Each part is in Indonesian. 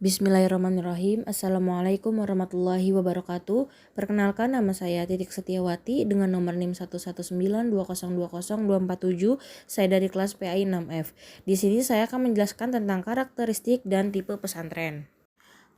Bismillahirrahmanirrahim. Assalamualaikum warahmatullahi wabarakatuh. Perkenalkan, nama saya Titik Setiawati dengan nomor NIM 11920202472. Saya dari kelas PAI 6F. Di sini saya akan menjelaskan tentang karakteristik dan tipe pesantren.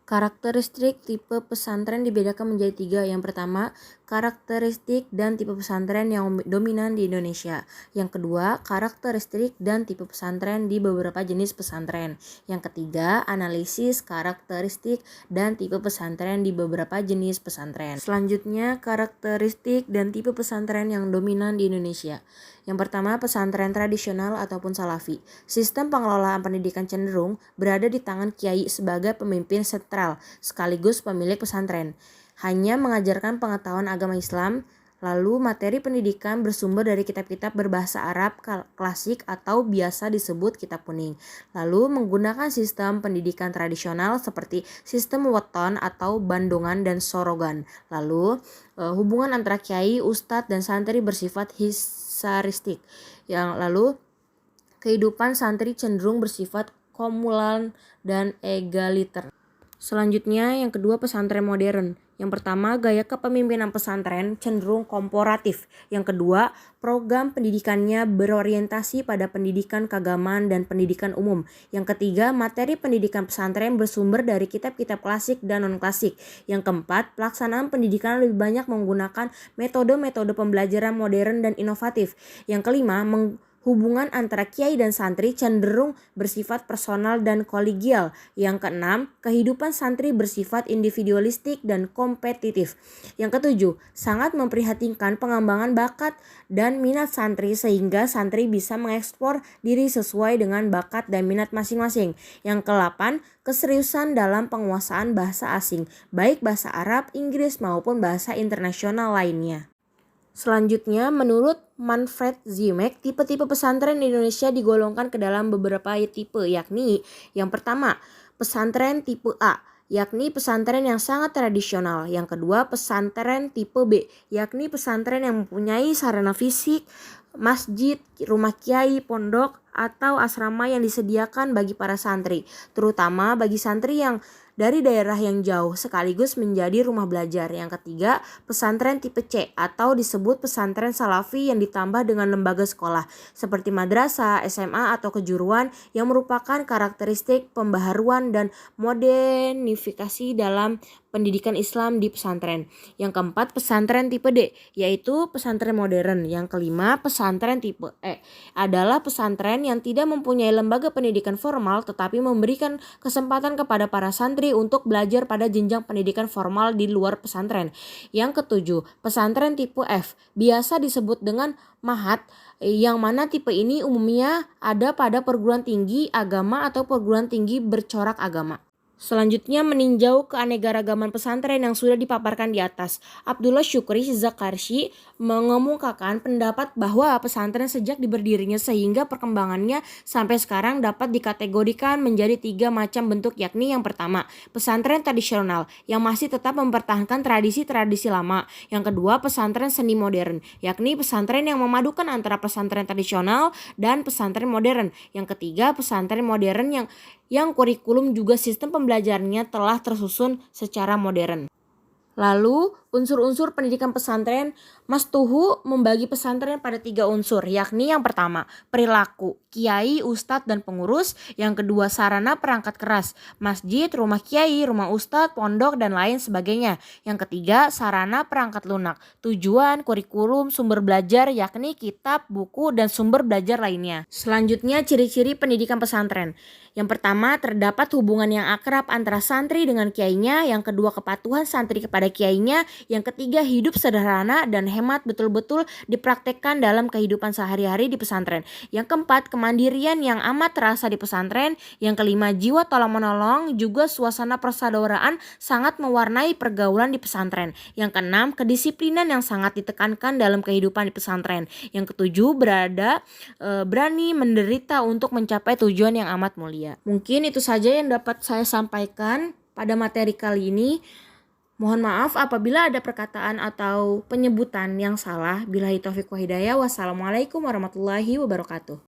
Karakteristik tipe pesantren dibedakan menjadi 3. Yang pertama, karakteristik dan tipe pesantren yang dominan di Indonesia. Yang kedua, karakteristik dan tipe pesantren di beberapa jenis pesantren. Yang ketiga, analisis karakteristik dan tipe pesantren di beberapa jenis pesantren. Selanjutnya, karakteristik dan tipe pesantren yang dominan di Indonesia. Yang pertama, pesantren tradisional ataupun salafi. Sistem pengelolaan pendidikan cenderung berada di tangan kiai sebagai pemimpin sentral sekaligus pemilik pesantren. Hanya mengajarkan pengetahuan agama Islam, lalu materi pendidikan bersumber dari kitab-kitab berbahasa Arab klasik atau biasa disebut kitab kuning. Lalu menggunakan sistem pendidikan tradisional seperti sistem weton atau bandongan dan sorogan. Lalu hubungan antara kiai, ustadz, dan santri bersifat hisaristik. Lalu kehidupan santri cenderung bersifat komunal dan egaliter. Selanjutnya, yang kedua, pesantren modern. Yang pertama, gaya kepemimpinan pesantren cenderung korporatif. Yang kedua, program pendidikannya berorientasi pada pendidikan keagamaan dan pendidikan umum. Yang ketiga, materi pendidikan pesantren bersumber dari kitab-kitab klasik dan non-klasik. Yang keempat, pelaksanaan pendidikan lebih banyak menggunakan metode-metode pembelajaran modern dan inovatif. Yang kelima, hubungan antara kiai dan santri cenderung bersifat personal dan kolegial. Yang keenam, kehidupan santri bersifat individualistik dan kompetitif. Yang ketujuh, sangat memprihatinkan pengembangan bakat dan minat santri sehingga santri bisa mengekspor diri sesuai dengan bakat dan minat masing-masing. Yang kedelapan, keseriusan dalam penguasaan bahasa asing, baik bahasa Arab, Inggris maupun bahasa internasional lainnya. Selanjutnya, menurut Manfred Ziemek, tipe-tipe pesantren di Indonesia digolongkan ke dalam beberapa tipe, yakni yang pertama, pesantren tipe A, yakni pesantren yang sangat tradisional. Yang kedua, pesantren tipe B, yakni pesantren yang mempunyai sarana fisik, masjid, rumah kiai, pondok, atau asrama yang disediakan bagi para santri, terutama bagi santri yang dari daerah yang jauh sekaligus menjadi rumah belajar. Yang ketiga, pesantren tipe C atau disebut pesantren salafi yang ditambah dengan lembaga sekolah seperti madrasah, SMA atau kejuruan yang merupakan karakteristik pembaharuan dan modernifikasi dalam pendidikan Islam di pesantren. Yang keempat, pesantren tipe D, yaitu pesantren modern. Yang kelima, pesantren tipe E adalah pesantren yang tidak mempunyai lembaga pendidikan formal tetapi memberikan kesempatan kepada para santri untuk belajar pada jenjang pendidikan formal di luar pesantren. Yang ketujuh, pesantren tipe F, biasa disebut dengan mahat, yang mana tipe ini umumnya ada pada perguruan tinggi agama atau perguruan tinggi bercorak agama. Selanjutnya, meninjau keanekaragaman pesantren yang sudah dipaparkan di atas. Abdullah Syukri Zakarsy mengemukakan pendapat bahwa pesantren sejak diberdirinya sehingga perkembangannya sampai sekarang dapat dikategorikan menjadi 3 macam bentuk, yakni yang pertama, pesantren tradisional yang masih tetap mempertahankan tradisi-tradisi lama. Yang kedua, pesantren semi modern, yakni pesantren yang memadukan antara pesantren tradisional dan pesantren modern. Yang ketiga, pesantren modern yang kurikulum juga sistem pembelajarannya telah tersusun secara modern. Lalu, unsur-unsur pendidikan pesantren, Mas Tuhu membagi pesantren pada 3 unsur, yakni yang pertama, perilaku, kiai, ustadz, dan pengurus. Yang kedua, sarana perangkat keras, masjid, rumah kiai, rumah ustadz, pondok, dan lain sebagainya. Yang ketiga, sarana perangkat lunak, tujuan, kurikulum, sumber belajar, yakni kitab, buku, dan sumber belajar lainnya. Selanjutnya, ciri-ciri pendidikan pesantren. Yang pertama, terdapat hubungan yang akrab antara santri dengan kiainya. Yang kedua, kepatuhan santri kepada kiainya. Yang ketiga, hidup sederhana dan hemat betul-betul dipraktekkan dalam kehidupan sehari-hari di pesantren. Yang keempat, kemandirian yang amat terasa di pesantren. Yang kelima, jiwa tolong-menolong juga suasana persaudaraan sangat mewarnai pergaulan di pesantren. Yang keenam, kedisiplinan yang sangat ditekankan dalam kehidupan di pesantren. Yang ketujuh, berani menderita untuk mencapai tujuan yang amat mulia. Mungkin itu saja yang dapat saya sampaikan pada materi kali ini. Mohon maaf apabila ada perkataan atau penyebutan yang salah. Billahi taufiq wa hidayah. Wassalamualaikum warahmatullahi wabarakatuh.